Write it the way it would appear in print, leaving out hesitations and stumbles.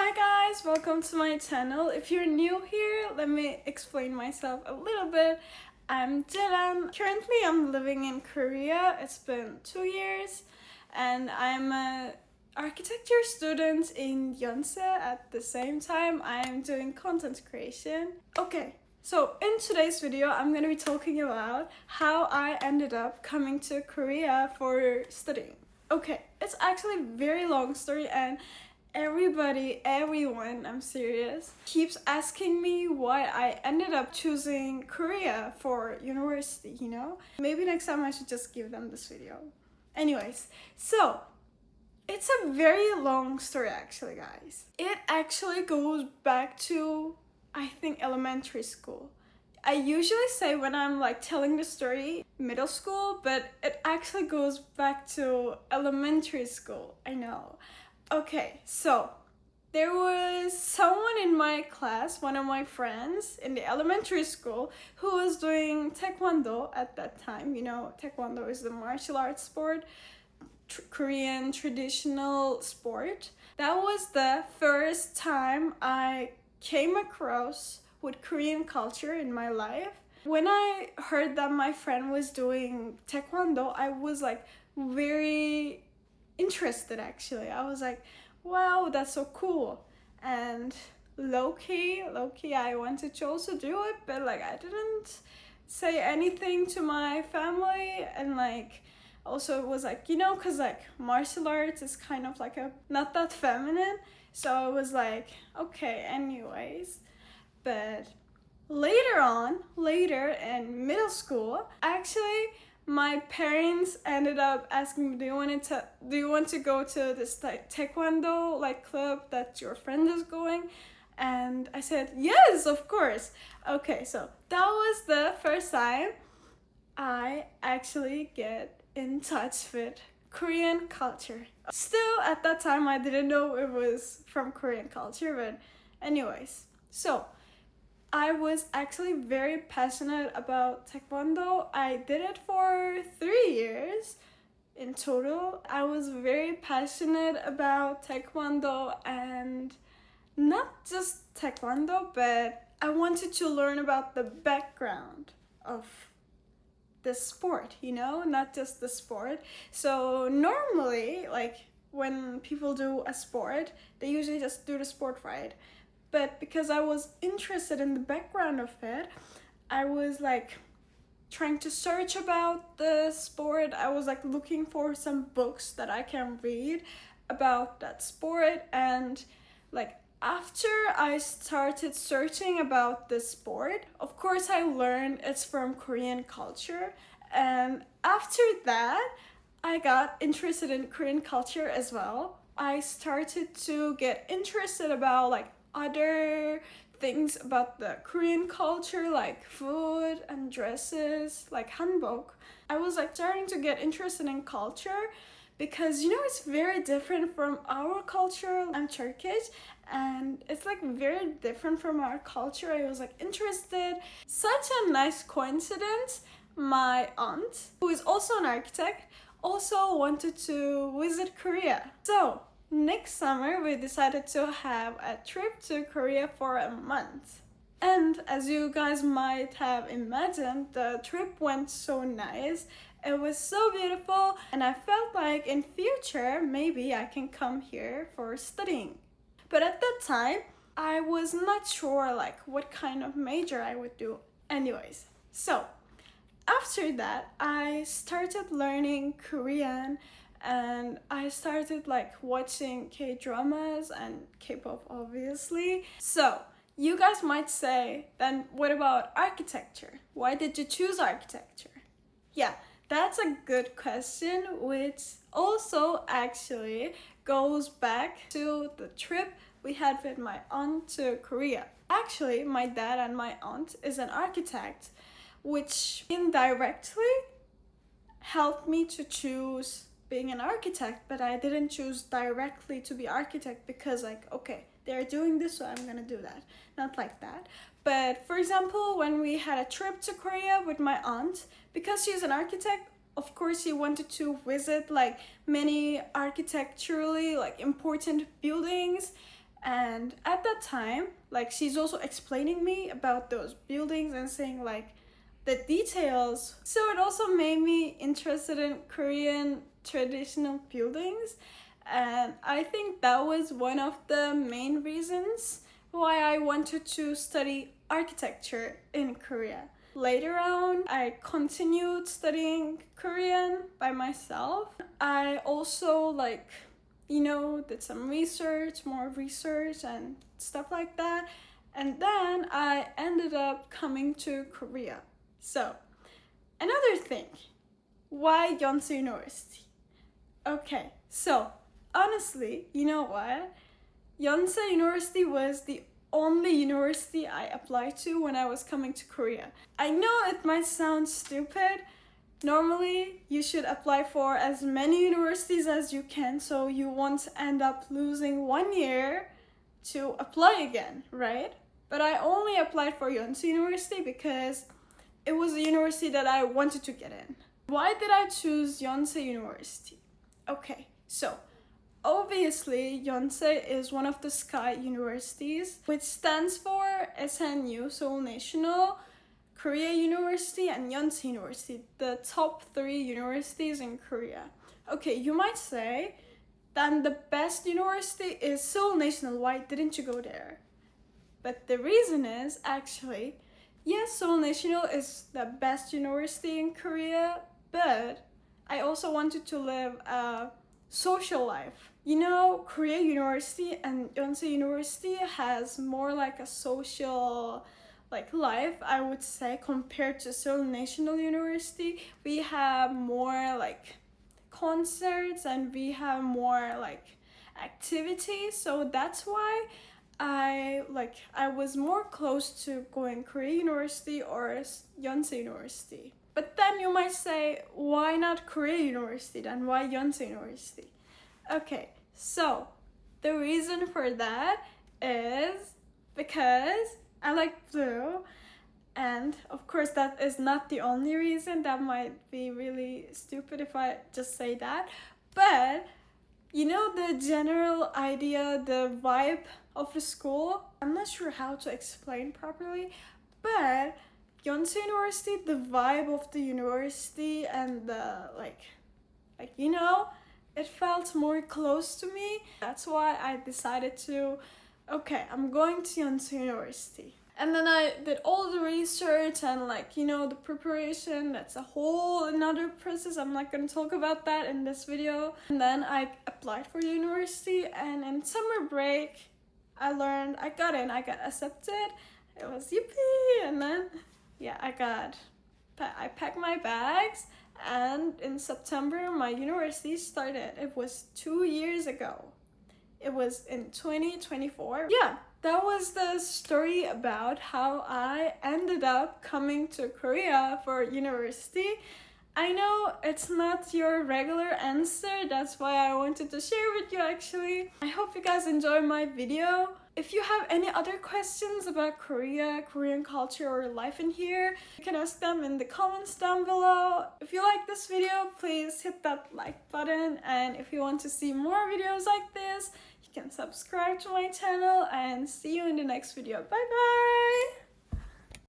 Hi guys, welcome to my channel. If you're new here, let me explain myself a little bit. I'm Jiran. Currently, I'm living in Korea. It's been 2 years, and I'm a architecture student in Yonsei. At the same time, I'm doing content creation. Okay, so in today's video, I'm gonna be talking about how I ended up coming to Korea for studying. Okay, it's actually a very long story, and everyone, I'm serious, keeps asking me why I ended up choosing Korea for university, you know? Maybe next time I should just give them this video. Anyways, so it's a very long story actually, guys. It actually goes back to, I think, elementary school. I usually say when I'm like telling the story middle school, but it actually goes back to elementary school. I know. Okay, so there was someone in my class, one of my friends in the elementary school, who was doing taekwondo at that time. You know, taekwondo is the martial arts sport, Korean traditional sport. That was the first time I came across with Korean culture in my life. When I heard that my friend was doing taekwondo, I was like very interested actually. I was like, wow, that's so cool. And low-key, I wanted to also do it, but like I didn't say anything to my family. And like also it was like, you know, because like martial arts is kind of like a not that feminine, so I was like, okay, anyways. But later in middle school, actually my parents ended up asking me, do you want to go to this taekwondo like club that your friend is going? And I said, yes, of course. Okay, so that was the first time I actually get in touch with Korean culture. Still, at that time, I didn't know it was from Korean culture, but anyways. So, I was actually very passionate about taekwondo. I did it for 3 years in total. I was very passionate about taekwondo, and not just taekwondo, but I wanted to learn about the background of the sport, you know, not just the sport. So normally, like when people do a sport, they usually just do the sport, right? But because I was interested in the background of it, I was like trying to search about the sport. I was like looking for some books that I can read about that sport. And like after I started searching about the sport, of course I learned it's from Korean culture. And after that, I got interested in Korean culture as well. I started to get interested about like other things about the Korean culture, like food and dresses, like hanbok. I was like starting to get interested in culture because, you know, it's very different from our culture. I'm Turkish, and it's like very different from our culture. I was like interested. Such a nice coincidence. My aunt, who is also an architect, also wanted to visit Korea. So next summer, we decided to have a trip to Korea for a month. And as you guys might have imagined, the trip went so nice. It was so beautiful, and I felt like in future, maybe I can come here for studying. But at that time, I was not sure like what kind of major I would do. Anyways, so after that, I started learning Korean, and I started like watching K-dramas and K-pop, obviously. So you guys might say, then what about architecture? Why did you choose architecture? Yeah, that's a good question, which also actually goes back to the trip we had with my aunt to Korea. Actually, my dad and my aunt is an architect, which indirectly helped me to choose being an architect, but I didn't choose directly to be architect because like, okay, they're doing this, so I'm gonna do that. Not like that. But for example, when we had a trip to Korea with my aunt, because she's an architect, of course she wanted to visit like many architecturally like important buildings. And at that time, like, she's also explaining me about those buildings and saying like the details. So it also made me interested in Korean traditional buildings. And I think that was one of the main reasons why I wanted to study architecture in Korea. Later on, I continued studying Korean by myself. I also did some research, more research and stuff like that. And then I ended up coming to Korea. So, another thing, why Yonsei University? Okay, so honestly, you know what? Yonsei University was the only university I applied to when I was coming to Korea. I know it might sound stupid. Normally, you should apply for as many universities as you can so you won't end up losing 1 year to apply again, right? But I only applied for Yonsei University because it was a university that I wanted to get in. Why did I choose Yonsei University? Okay, so obviously, Yonsei is one of the Sky universities, which stands for SNU, Seoul National, Korea University, and Yonsei University, the top 3 universities in Korea. Okay, you might say, then the best university is Seoul National. Why didn't you go there? But the reason is actually, yes, Seoul National is the best university in Korea, but I also wanted to live a social life. You know, Korea University and Yonsei University has more like a social life, I would say, compared to Seoul National University. We have more concerts and we have more activities, so that's why I was more close to going Korea University or Yonsei University. But then you might say, why not Korea University then? Why Yonsei University? Okay, so the reason for that is because I like blue, and of course that is not the only reason. That might be really stupid if I just say that, but you know, the general idea, the vibe of the school, I'm not sure how to explain properly, but Yonsei University, the vibe of the university and the it felt more close to me. That's why I decided to, okay, I'm going to Yonsei University. And then I did all the research and the preparation. That's a whole another process. I'm not gonna talk about that in this video. And then I applied for the university, and in summer break, I got in, I got accepted. It was yippee! And then, yeah, I packed my bags, and in September, my university started. It was 2 years ago. It was in 2024. Yeah, that was the story about how I ended up coming to Korea for university. I know it's not your regular answer, that's why I wanted to share with you actually. I hope you guys enjoy my video. If you have any other questions about Korea, Korean culture, or life in here, you can ask them in the comments down below. If you like this video, please hit that like button, and if you want to see more videos like this, you can subscribe to my channel, and see you in the next video. Bye bye!